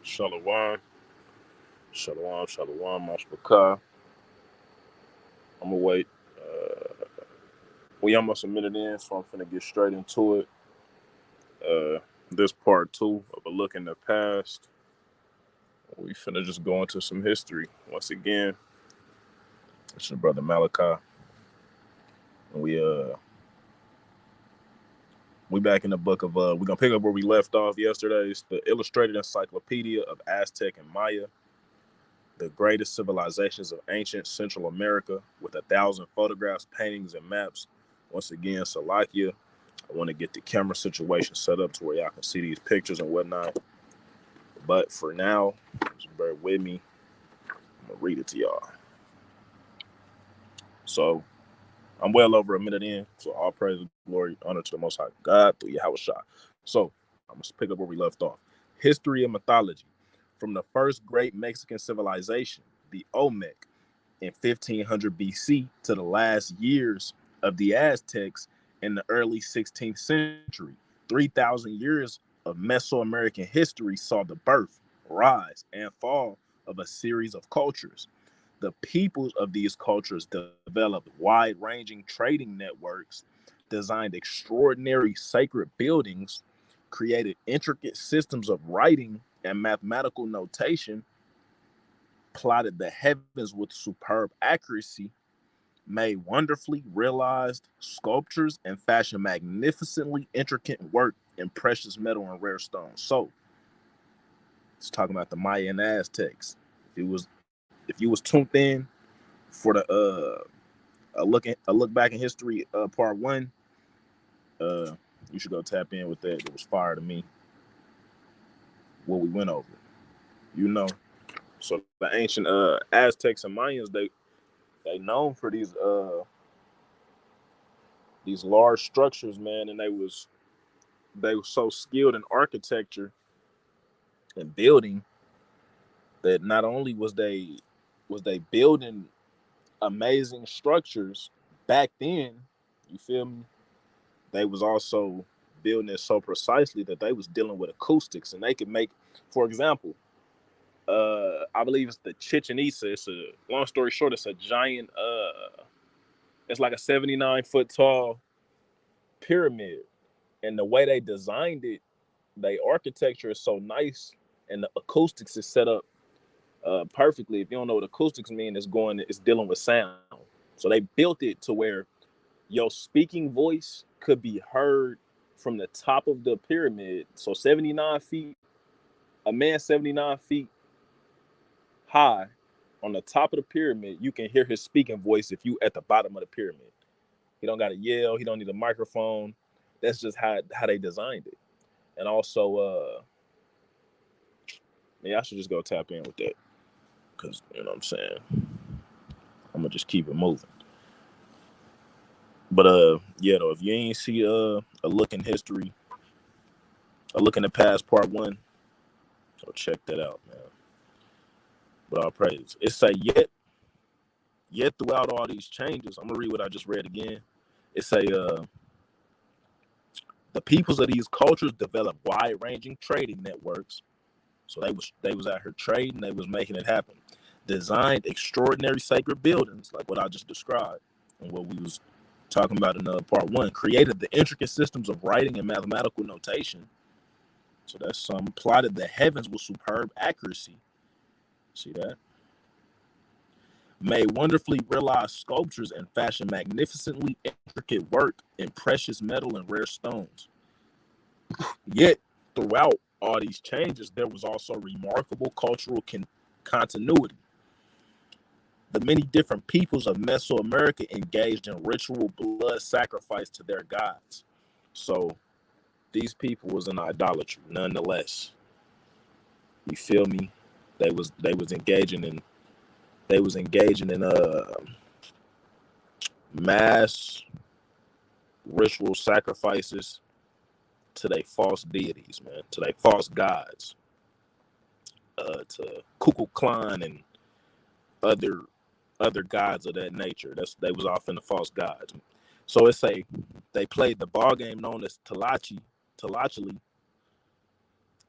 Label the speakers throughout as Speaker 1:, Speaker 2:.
Speaker 1: Shalom, shalom, Mashpaka. I'm gonna wait. We almost a minute in, so I'm finna get straight into it. This part two of a look in the past. We finna just go into some history once again. It's your brother Malachi. And we back in the book of we're gonna pick up where we left off yesterday. It's the Illustrated Encyclopedia of Aztec and Maya, the greatest civilizations of ancient Central America, with 1,000 photographs, paintings, and maps. Once again, Salakia. I want to get the camera situation set up to where y'all can see these pictures and whatnot. But for now, just bear with me. I'm going to read it to y'all. So, I'm well over a minute in. So, all praise and glory, honor to the Most High God through Yahweh Shah. So, I'm going to pick up where we left off. History and mythology. From the first great Mexican civilization, the Olmec, in 1500 BC to the last years of the Aztecs in the early 16th century. 3,000 years of Mesoamerican history saw the birth, rise, and fall of a series of cultures. The peoples of these cultures developed wide-ranging trading networks, designed extraordinary sacred buildings, created intricate systems of writing and mathematical notation, plotted the heavens with superb accuracy, made wonderfully realized sculptures, and fashioned magnificently intricate work in precious metal and rare stones. So, it's talking about the Maya and Aztecs. If you was tuned in for the a look back in history part one, you should go tap in with that. It was fire to me what we went over. You know, so the ancient Aztecs and Mayans, they known for these large structures, man, and they were so skilled in architecture and building that not only was they building amazing structures back then, you feel me? They was also building it so precisely that they was dealing with acoustics, and they could make, for example, I believe it's the Chichen Itza. It's a long story short, it's a giant. It's like a 79-foot tall pyramid, and the way they designed it, the architecture is so nice, and the acoustics is set up perfectly. If you don't know what acoustics mean, it's dealing with sound. So they built it to where your speaking voice could be heard from the top of the pyramid. So 79 feet, a man 79 feet high on the top of the pyramid, you can hear his speaking voice if you at the bottom of the pyramid. He don't got to yell. He don't need a microphone. That's just how they designed it. And also, I should just go tap in with that, because you know what I'm saying. I'm gonna just keep it moving. But yeah, though, if you ain't see a look in history, a look in the past part one, so check that out, man. But all praise. It say yet throughout all these changes, I'm gonna read what I just read again. It say the peoples of these cultures developed wide-ranging trading networks. So they was out here trading, they was making it happen. Designed extraordinary sacred buildings, like what I just described, and what we was talking about in part one. Created the intricate systems of writing and mathematical notation. So that's some. Plotted the heavens with superb accuracy. See that? Made wonderfully realized sculptures and fashioned magnificently intricate work in precious metal and rare stones. Yet, throughout all these changes, there was also remarkable cultural continuity. The many different peoples of Mesoamerica engaged in ritual blood sacrifice to their gods. So, these people was in idolatry, nonetheless. You feel me? They was engaging in mass ritual sacrifices to their false deities, man, to their false gods, to Kukulkan and other gods of that nature. They was often the false gods. So they played the ball game known as Tlachli,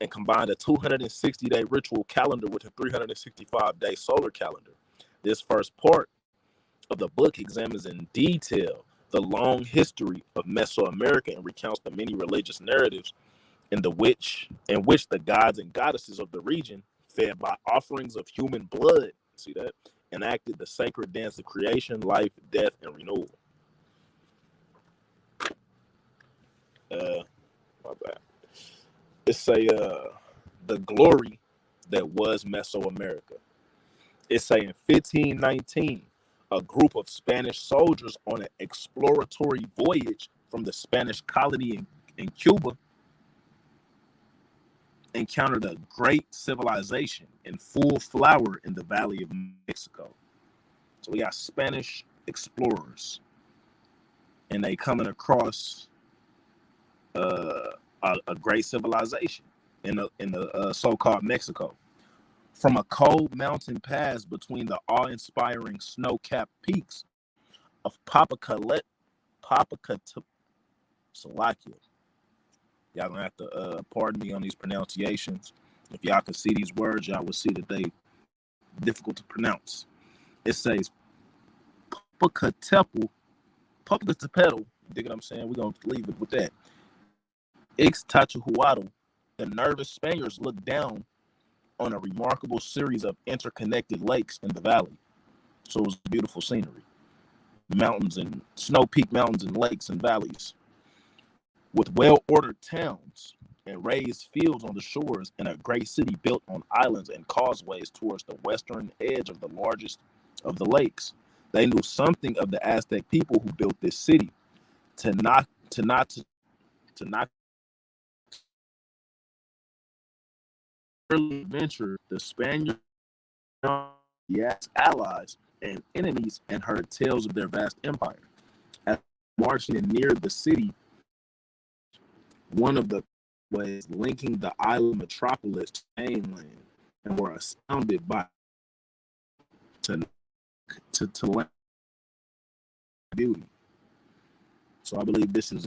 Speaker 1: and combined a 260-day ritual calendar with a 365-day solar calendar. This first part of the book examines in detail the long history of Mesoamerica and recounts the many religious narratives in which the gods and goddesses of the region, fed by offerings of human blood, see that, enacted the sacred dance of creation, life, death, and renewal. My bad. It's the glory that was Mesoamerica. It's in 1519, a group of Spanish soldiers on an exploratory voyage from the Spanish colony in Cuba encountered a great civilization in full flower in the Valley of Mexico. So we got Spanish explorers, and they coming across a great civilization in the so-called Mexico. From a cold mountain pass between the awe-inspiring snow-capped peaks of Popocatépetl. Y'all gonna have to pardon me on these pronunciations. If y'all can see these words, y'all will see that they difficult to pronounce. It says Popocatépetl. You dig what I'm saying? We're gonna leave it with that. Ixtachuhuatl. The nervous Spaniards looked down on a remarkable series of interconnected lakes in the valley. So it was beautiful scenery. Mountains and snow-peaked mountains and lakes and valleys with well-ordered towns and raised fields on the shores, and a great city built on islands and causeways towards the western edge of the largest of the lakes. They knew something of the Aztec people who built this city. To not early adventure, the Spaniards, the allies and enemies, and heard tales of their vast empire. As marching near the city, one of the ways linking the island metropolis to mainland, and were astounded by to beauty. So I believe this is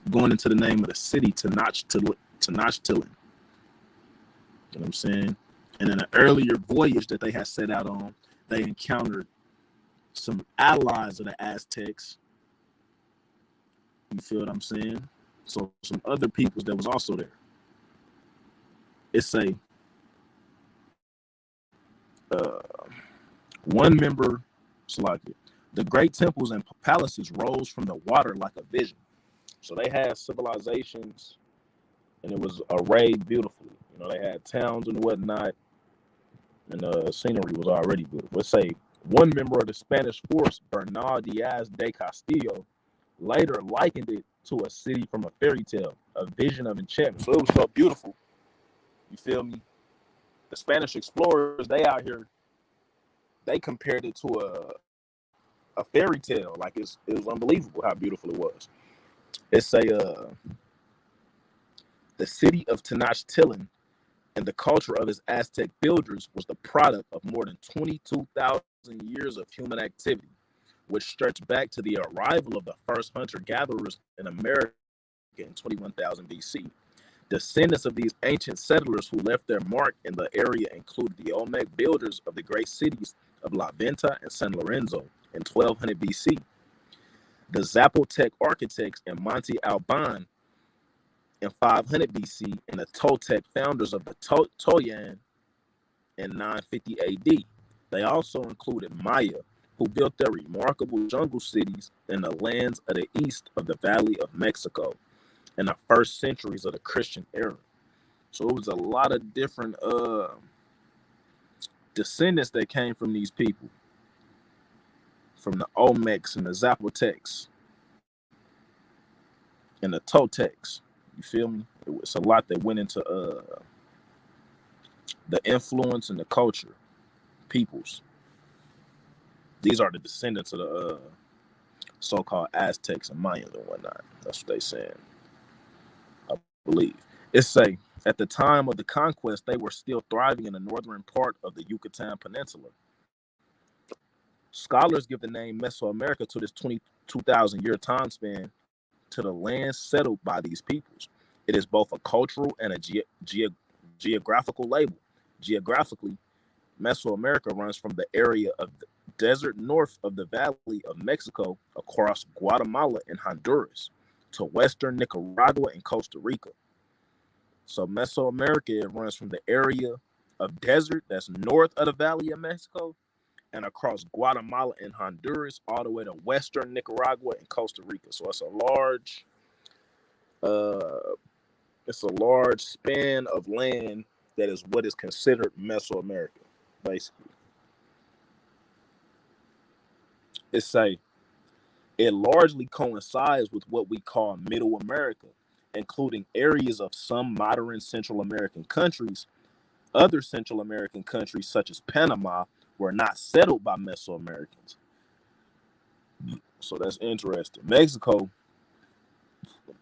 Speaker 1: going into the name of the city, Tenochtitlan. You know what I'm saying? And in an earlier voyage that they had set out on, they encountered some allies of the Aztecs. You feel what I'm saying? So some other peoples that was also there. It's a one member Salakia. The great temples and palaces rose from the water like a vision. So they had civilizations, and it was arrayed beautifully. You know, they had towns and whatnot, and the scenery was already beautiful. Let's say one member of the Spanish force, Bernal Diaz de Castillo, later likened it to a city from a fairy tale, a vision of enchantment. So it was so beautiful. You feel me? The Spanish explorers, they out here, they compared it to a fairy tale. Like it was unbelievable how beautiful it was. It's the city of Tenochtitlan and the culture of its Aztec builders was the product of more than 22,000 years of human activity, which stretched back to the arrival of the first hunter-gatherers in America in 21,000 BC. Descendants of these ancient settlers who left their mark in the area included the Olmec builders of the great cities of La Venta and San Lorenzo in 1200 BC, the Zapotec architects in Monte Alban in 500 BC, and the Toltec founders of the Toyan in 950 AD. They also included Maya, who built their remarkable jungle cities in the lands of the east of the Valley of Mexico in the first centuries of the Christian era. So it was a lot of different descendants that came from these people, from the Olmecs and the Zapotecs and the Toltecs. You feel me? It's a lot that went into the influence and the culture, peoples. These are the descendants of the so-called Aztecs and Mayans and whatnot. That's what they saying, I believe. It's at the time of the conquest, they were still thriving in the northern part of the Yucatan Peninsula. Scholars give the name Mesoamerica to this 22,000 year time span to the land settled by these peoples. It is both a cultural and a geographical label. Geographically, Mesoamerica runs from the area of the desert north of the Valley of Mexico across Guatemala and Honduras to western Nicaragua and Costa Rica. So Mesoamerica, it runs from the area of desert that's north of the Valley of Mexico and across Guatemala and Honduras all the way to western Nicaragua and Costa Rica. So uh, it's a large span of land that is what is considered Mesoamerica, basically. It largely coincides with what we call Middle America, including areas of some modern Central American countries. Other Central American countries, such as Panama, were not settled by Mesoamericans. So that's interesting. Mexico,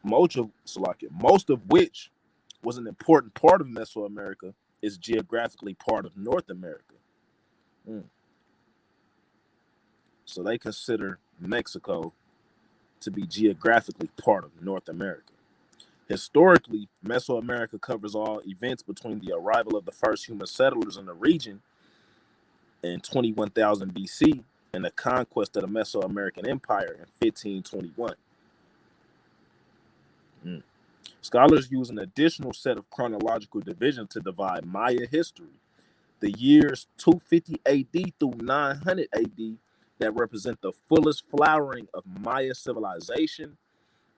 Speaker 1: most of which was an important part of Mesoamerica, is geographically part of North America. So they consider Mexico to be geographically part of North America. Historically, Mesoamerica covers all events between the arrival of the first human settlers in the region in 21,000 BC and the conquest of the Mesoamerican Empire in 1521. Scholars use an additional set of chronological divisions to divide Maya history. The years 250 AD through 900 AD that represent the fullest flowering of Maya civilization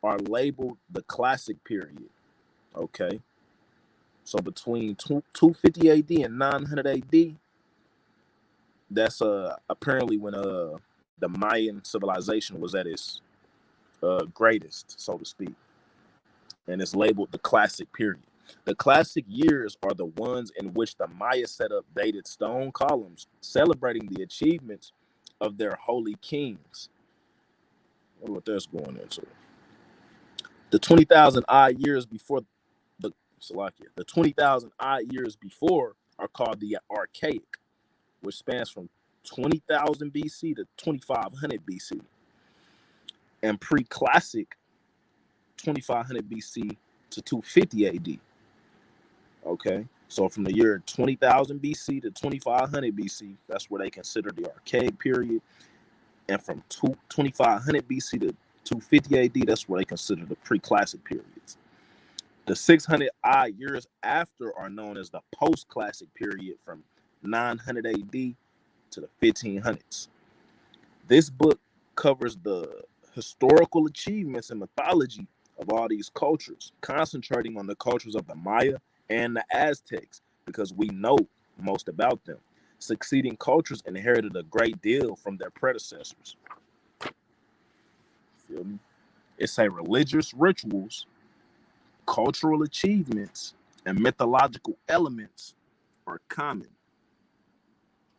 Speaker 1: are labeled the Classic period. Okay. So between 250 AD and 900 AD, that's apparently when the Mayan civilization was at its greatest, so to speak. And it's labeled the Classic period. The Classic years are the ones in which the Maya set up dated stone columns celebrating the achievements of their holy kings. I wonder what that's going into. The 20,000 odd years before the 20,000 odd years before are called the Archaic, which spans from 20,000 BC to 2,500 BC, and pre-classic 2,500 BC to 250 AD. Okay, so from the year 20,000 BC to 2,500 BC, that's where they consider the Archaic period, and from 2,500 BC to 250 AD, that's where they consider the pre-classic periods. The 600 odd years after are known as the post-classic period from 900 AD to the 1500s. This book covers the historical achievements and mythology of all these cultures, concentrating on the cultures of the Maya and the Aztecs because we know most about them. Succeeding cultures inherited a great deal from their predecessors. Feel me? It's a religious rituals, cultural achievements, and mythological elements are common.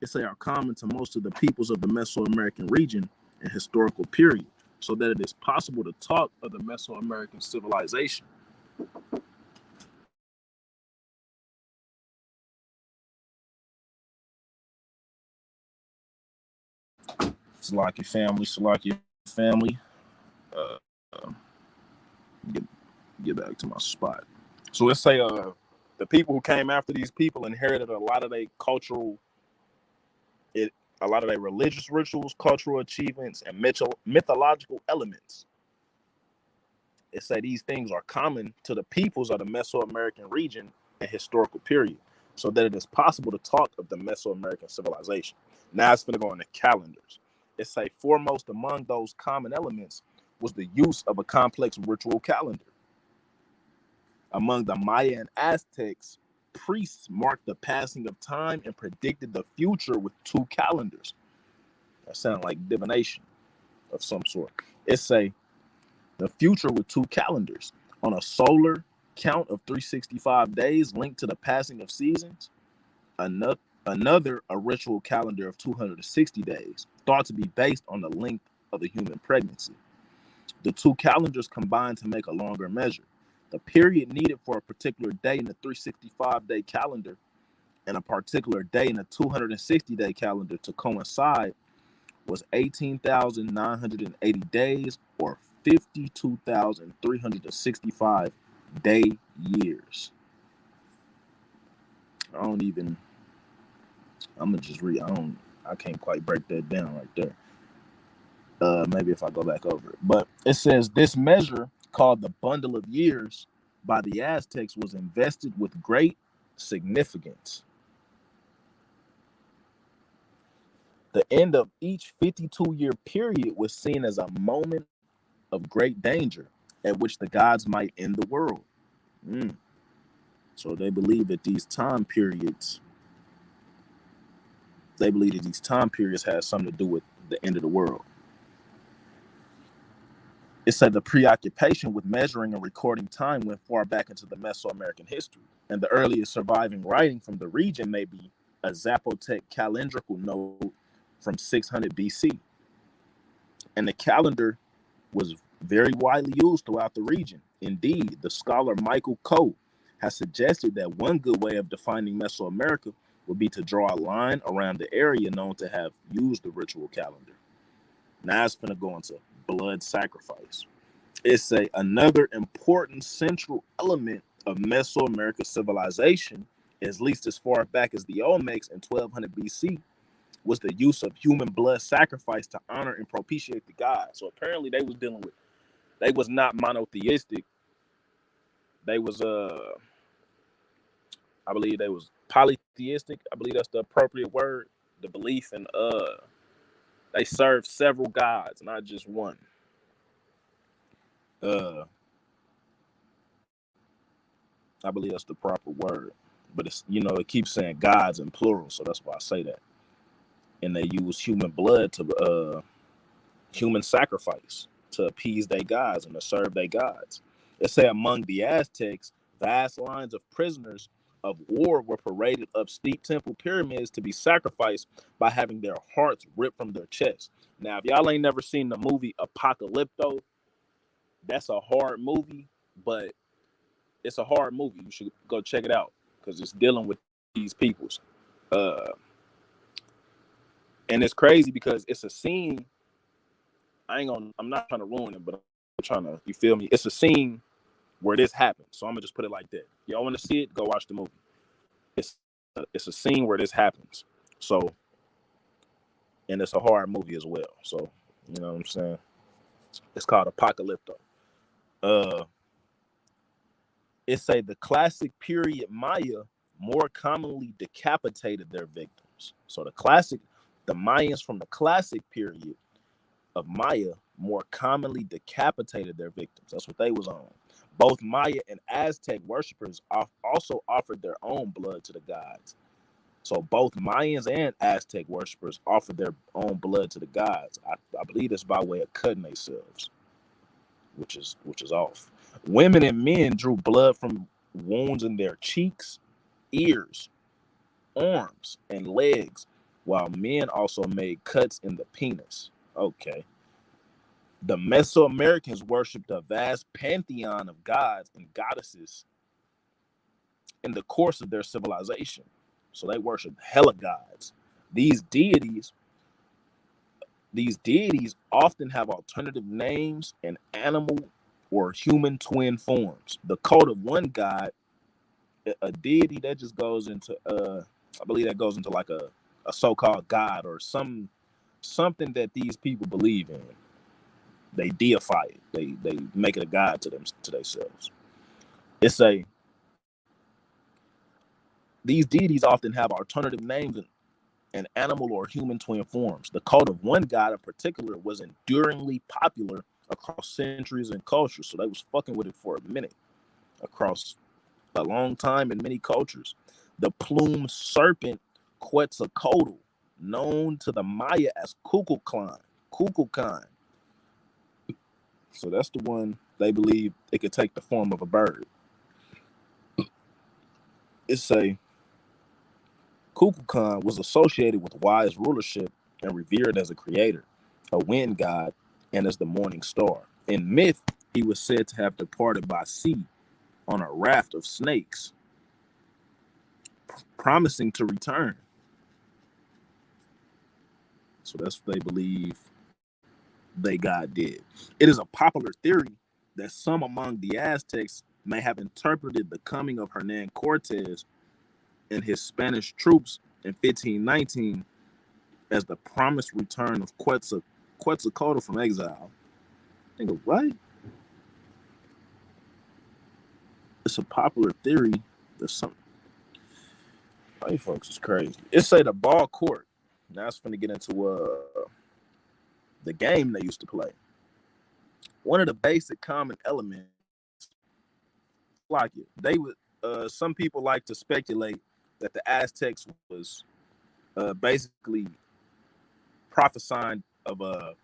Speaker 1: It's are common to most of the peoples of the Mesoamerican region and historical period, so that it is possible to talk of the Mesoamerican civilization. Salaki family. Uh, get back to my spot. So let's say the people who came after these people inherited a lot of their a lot of their religious rituals, cultural achievements, and mythological elements. It say these things are common to the peoples of the Mesoamerican region and historical period, so that it is possible to talk of the Mesoamerican civilization. Now it's going to go into calendars. It say foremost among those common elements was the use of a complex ritual calendar. Among the Maya and Aztecs, priests marked the passing of time and predicted the future with two calendars. That sounds like divination of some sort. It say the future with two calendars on a solar count of 365 days linked to the passing of seasons. Another a ritual calendar of 260 days, thought to be based on the length of the human pregnancy. The two calendars combine to make a longer measure. The period needed for a particular day in the 365-day calendar and a particular day in a 260-day calendar to coincide was 18,980 days or 52,365 day years. I'm gonna just read. I can't quite break that down right there. Maybe if I go back over it. But it says this measure, called the bundle of years by the Aztecs, was invested with great significance. The end of each 52-year period was seen as a moment of great danger at which the gods might end the world. So they believe that these time periods have something to do with the end of the world. It said the preoccupation with measuring and recording time went far back into the Mesoamerican history, and the earliest surviving writing from the region may be a Zapotec calendrical note from 600 BC. And the calendar was very widely used throughout the region. Indeed, the scholar Michael Coe has suggested that one good way of defining Mesoamerica would be to draw a line around the area known to have used the ritual calendar. Now it's going to go into blood sacrifice. It's another important central element of Mesoamerican civilization, at least as far back as the Olmecs in 1200 BC, was the use of human blood sacrifice to honor and propitiate the gods. So apparently they was not monotheistic. They was I believe they was polytheistic. I believe that's the appropriate word. The belief in they served several gods, not just one. I believe that's the proper word. But it's, it keeps saying gods in plural, so that's why I say that. And they use human blood to human sacrifice to appease their gods and to serve their gods. They say among the Aztecs, vast lines of prisoners of war were paraded up steep temple pyramids to be sacrificed by having their hearts ripped from their chests. Now, if y'all ain't never seen the movie Apocalypto, that's a hard movie, but it's a hard movie. You should go check it out because it's dealing with these peoples. And it's crazy because it's a scene. I'm not trying to ruin it, but I'm trying to, you feel me? It's a scene where this happens. So I'm gonna just put it like that. Y'all want to see it? Go watch the movie. It's a scene where this happens. So, and it's a horror movie as well. So, you know what I'm saying? It's called Apocalypto. It say the classic period Maya more commonly decapitated their victims. So the Mayans from the classic period of Maya more commonly decapitated their victims. That's what they was on. Both Maya and Aztec worshippers also offered their own blood to the gods. So both Mayans and Aztec worshippers offered their own blood to the gods. I believe that's by way of cutting themselves, which is off. Women and men drew blood from wounds in their cheeks, ears, arms, and legs, while men also made cuts in the penis. Okay. The Mesoamericans worshipped a vast pantheon of gods and goddesses in the course of their civilization. So they worshiped hella gods. These deities often have alternative names and animal or human twin forms. The cult of one god, a deity that just goes into I believe that goes into like a so-called god or something that these people believe in. They deify it. They make it a god to themselves. It's these deities often have alternative names and animal or human twin forms. The cult of one god in particular was enduringly popular across centuries and cultures. So they was fucking with it for a minute, across a long time in many cultures. The plumed serpent Quetzalcoatl, known to the Maya as Kukulkan. So that's the one they believe it could take the form of a bird. It's Kukulkan was associated with wise rulership and revered as a creator, a wind god, and as the morning star. In myth, he was said to have departed by sea on a raft of snakes, promising to return. So that's what they believe they god did. It is a popular theory that some among the Aztecs may have interpreted the coming of Hernan Cortez and his Spanish troops in 1519 as the promised return of Quetzalcoatl from exile. Nigga, what? It's a popular theory that some white folks is crazy. It say the ball court. Now it's finna get into the game they used to play. One of the basic common elements, like it, they would. Some people like to speculate that the Aztecs was basically prophesying of the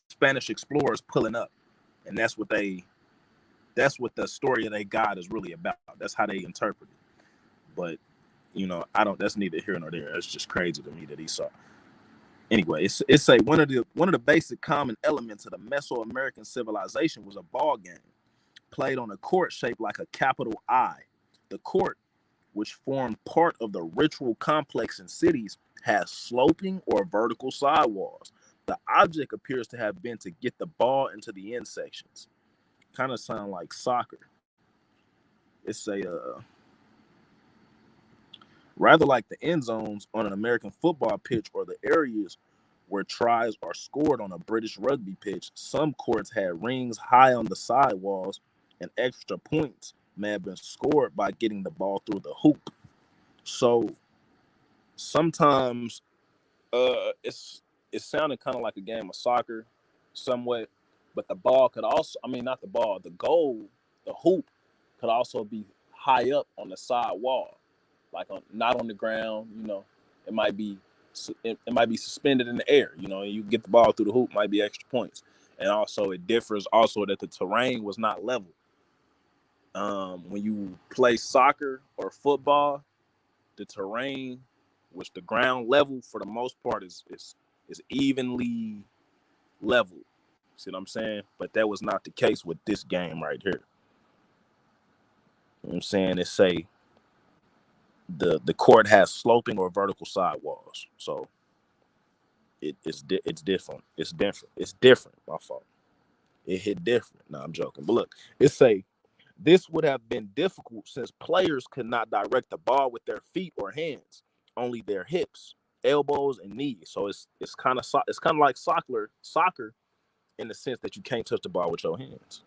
Speaker 1: Spanish explorers pulling up, and that's what the story of their God is really about. That's how they interpret it. But I don't. That's neither here nor there. It's just crazy to me that he saw. Anyway, it's a one of the basic common elements of the Mesoamerican civilization was a ball game played on a court shaped like a capital I. The court, which formed part of the ritual complex in cities, has sloping or vertical sidewalls. The object appears to have been to get the ball into the end sections. Kind of sound like soccer. It's rather like the end zones on an American football pitch or the areas where tries are scored on a British rugby pitch. Some courts had rings high on the sidewalls, and extra points may have been scored by getting the ball through the hoop. So sometimes it sounded kind of like a game of soccer somewhat, but the ball could also, not the ball, the goal, the hoop could also be high up on the side wall, like not on the ground. It might be suspended in the air. And you get the ball through the hoop, might be extra points. And also it differs also that the terrain was not level. When you play soccer or football, the terrain, which the ground level for the most part is evenly level. See what I'm saying? But that was not the case with this game right here. You know what I'm saying? It say the court has sloping or vertical sidewalls. So it's different. It's different. It's different. My fault. It hit different. No, I'm joking. But look, it say this would have been difficult since players could not direct the ball with their feet or hands, only their hips, elbows, and knees. So it's kind of like soccer in the sense that you can't touch the ball with your hands.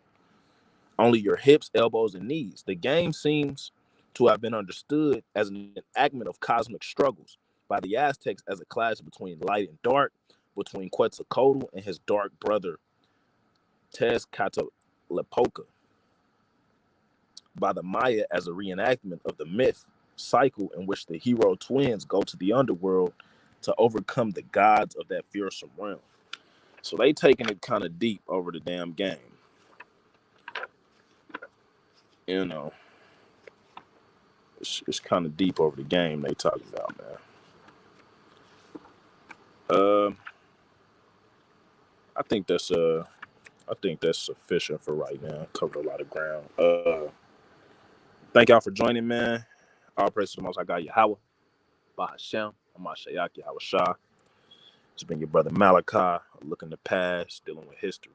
Speaker 1: Only your hips, elbows, and knees. The game seems to have been understood as an enactment of cosmic struggles by the Aztecs as a clash between light and dark, between Quetzalcoatl and his dark brother Tezcatlipoca, by the Maya as a reenactment of the myth cycle in which the hero twins go to the underworld to overcome the gods of that fearsome realm. So they taking it kind of deep over the damn game. It's kind of deep over the game they talking about, man. I think that's sufficient for right now. Covered a lot of ground. Thank y'all for joining, man. All praise to the Most High God, Yahweh, Bahashem, Amashayaki, Hawashah. It's been your brother Malachi, looking the past, dealing with history.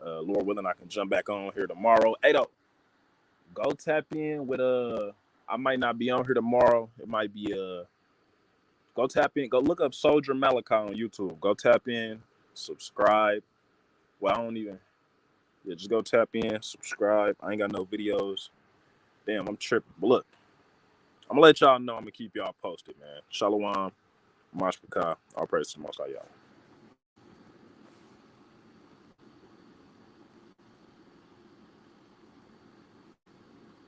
Speaker 1: Lord willing, I can jump back on here tomorrow. Hey, though, go tap in with I might not be on here tomorrow. It might be go tap in. Go look up Soldier Malachi on YouTube. Go tap in, subscribe. Well, I don't even. Yeah, just go tap in, subscribe. I ain't got no videos. Damn, I'm tripping. But look, I'm gonna let y'all know. I'm gonna keep y'all posted, man. Shalom, Mashpaka. All praise to the Most High, y'all.